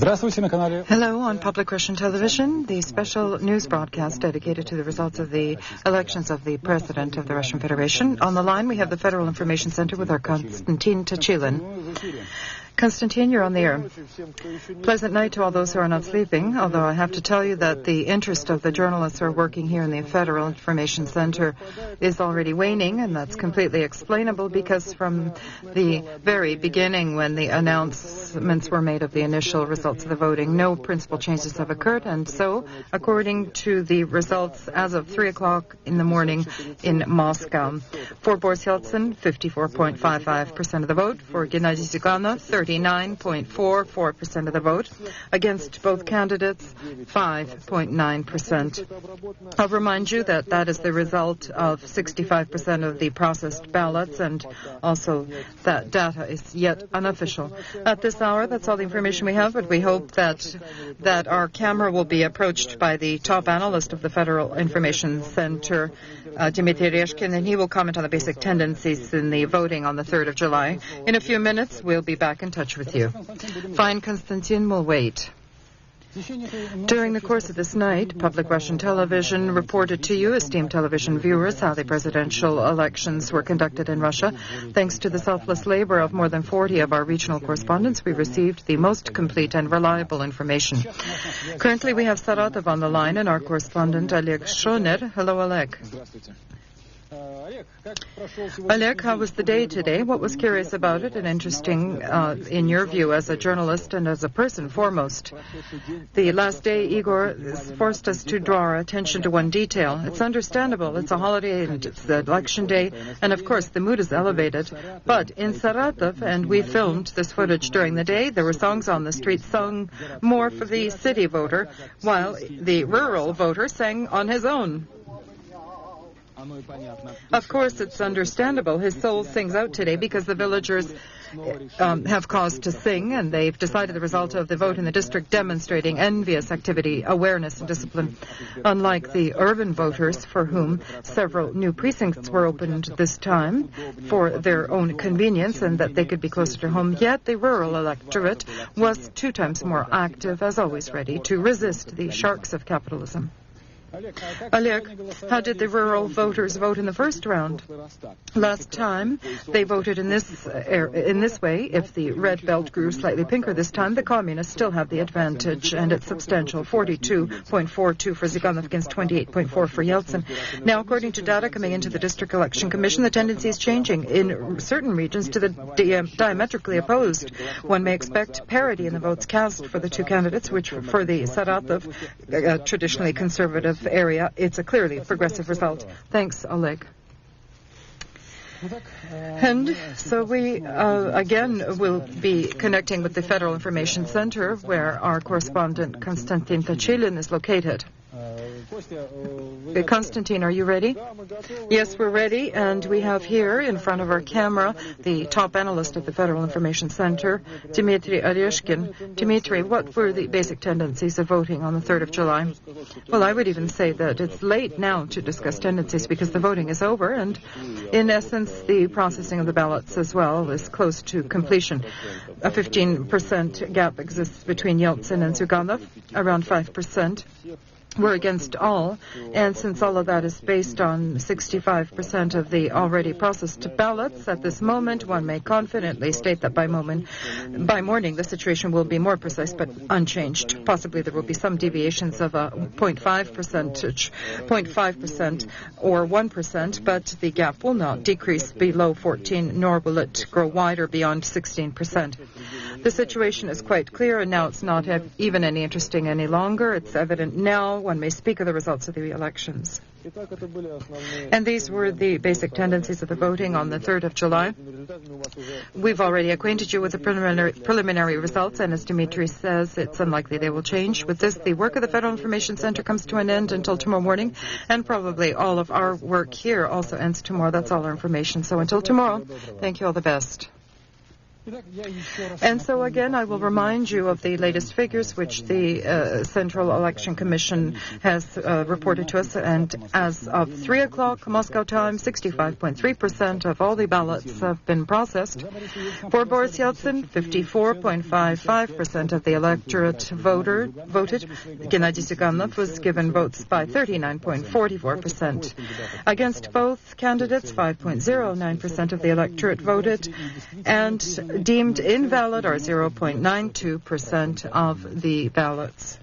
Hello, on Public Russian Television, the special news broadcast dedicated to the results of the elections of the President of the Russian Federation. On the line, we have the Federal Information Center with our Konstantin Tachilin. Konstantin, you're on the air. Pleasant night to all those who are not sleeping, although I have to tell you that the interest of the journalists who are working here in the Federal Information Center is already waning, and that's completely explainable because from the very beginning when the announcements were made of the initial results of the voting, no principal changes have occurred, and so, according to the results as of 3 o'clock in the morning in Moscow, for Boris Yeltsin, 54.55% of the vote, for Gennady Zyuganov, 39.44% of the vote. Against both candidates, 5.9%. I'll remind you that that is the result of 65% of the processed ballots, and also that data is yet unofficial. At this hour, that's all the information we have, but we hope that our camera will be approached by the top analyst of the Federal Information Center, Dmitry Reshkin, and he will comment on the basic tendencies in the voting on the 3rd of July. In a few minutes, we'll be back in touch with you. Fine, Konstantin, will wait. During the course of this night, Public Russian Television reported to you, esteemed television viewers, how the presidential elections were conducted in Russia. Thanks to the selfless labor of more than 40 of our regional correspondents, we received the most complete and reliable information. Currently, we have Saratov on the line and our correspondent, Oleg Shoner. Hello, Oleg. Oleg, how was the day today? What was curious about it and interesting in your view as a journalist and as a person foremost? The last day, Igor, forced us to draw our attention to one detail. It's understandable. It's a holiday and it's the election day, and of course the mood is elevated. But in Saratov, and we filmed this footage during the day, there were songs on the street sung more for the city voter, while the rural voter sang on his own. Of course, it's understandable. His soul sings out today because the villagers have cause to sing, and they've decided the result of the vote in the district demonstrating envious activity, awareness, and discipline. Unlike the urban voters, for whom several new precincts were opened this time for their own convenience and that they could be closer to home, yet the rural electorate was 2 times more active, as always ready to resist the sharks of capitalism. Oleg, how did the rural voters vote in the first round? Last time, they voted in this way. If the red belt grew slightly pinker this time, the communists still have the advantage, and it's substantial, 42.42 for Zyuganov against 28.4 for Yeltsin. Now, according to data coming into the District Election Commission, the tendency is changing in certain regions to the diametrically opposed. One may expect parity in the votes cast for the 2 candidates, which for the Saratov, traditionally conservative area, it's a clearly progressive result. Thanks, Oleg. And so we again will be connecting with the Federal Information Center, where our correspondent Konstantin Tachilin is located. Konstantin, are you ready? Yes, we're ready, and we have here in front of our camera the top analyst of the Federal Information Center, Dmitry Oreshkin. Dmitry, what were the basic tendencies of voting on the 3rd of July? Well, I would even say that it's late now to discuss tendencies because the voting is over, and in essence, the processing of the ballots as well is close to completion. A 15% gap exists between Yeltsin and Zyuganov, around 5%. We're against all, and since all of that is based on 65% of the already processed ballots, at this moment one may confidently state that by morning the situation will be more precise but unchanged. Possibly there will be some deviations of a 0.5% or 1%, but the gap will not decrease below 14, nor will it grow wider beyond 16%. The situation is quite clear, and now it's not even any interesting any longer. It's evident now one may speak of the results of the elections. And these were the basic tendencies of the voting on the 3rd of July. We've already acquainted you with the preliminary results, and as Dmitry says, it's unlikely they will change. With this, the work of the Federal Information Center comes to an end until tomorrow morning, and probably all of our work here also ends tomorrow. That's all our information. So until tomorrow, thank you, all the best. And so again, I will remind you of the latest figures which the Central Election Commission has reported to us. And as of 3 o'clock Moscow time, 65.3% of all the ballots have been processed. For Boris Yeltsin, 54.55% of the electorate voted. Gennady Zyuganov was given votes by 39.44%. Against both candidates, 5.09% of the electorate voted, and deemed invalid are 0.92% of the ballots.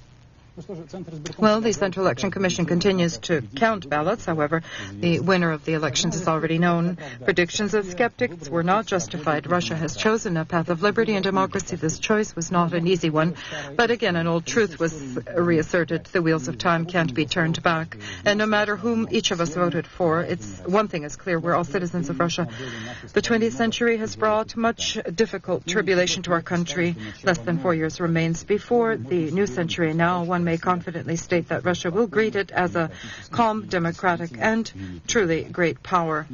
Well, the Central Election Commission continues to count ballots. However, the winner of the elections is already known. Predictions of skeptics were not justified. Russia has chosen a path of liberty and democracy. This choice was not an easy one. But again, an old truth was reasserted. The wheels of time can't be turned back. And no matter whom each of us voted for, one thing is clear. We're all citizens of Russia. The 20th century has brought much difficult tribulation to our country. Less than 4 years remains before the new century. Now, one may confidently state that Russia will greet it as a calm, democratic, and truly great power.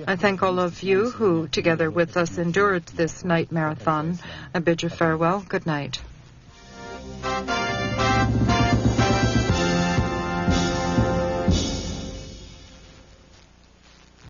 I thank all of you who, together with us, endured this night marathon. I bid you farewell. Good night.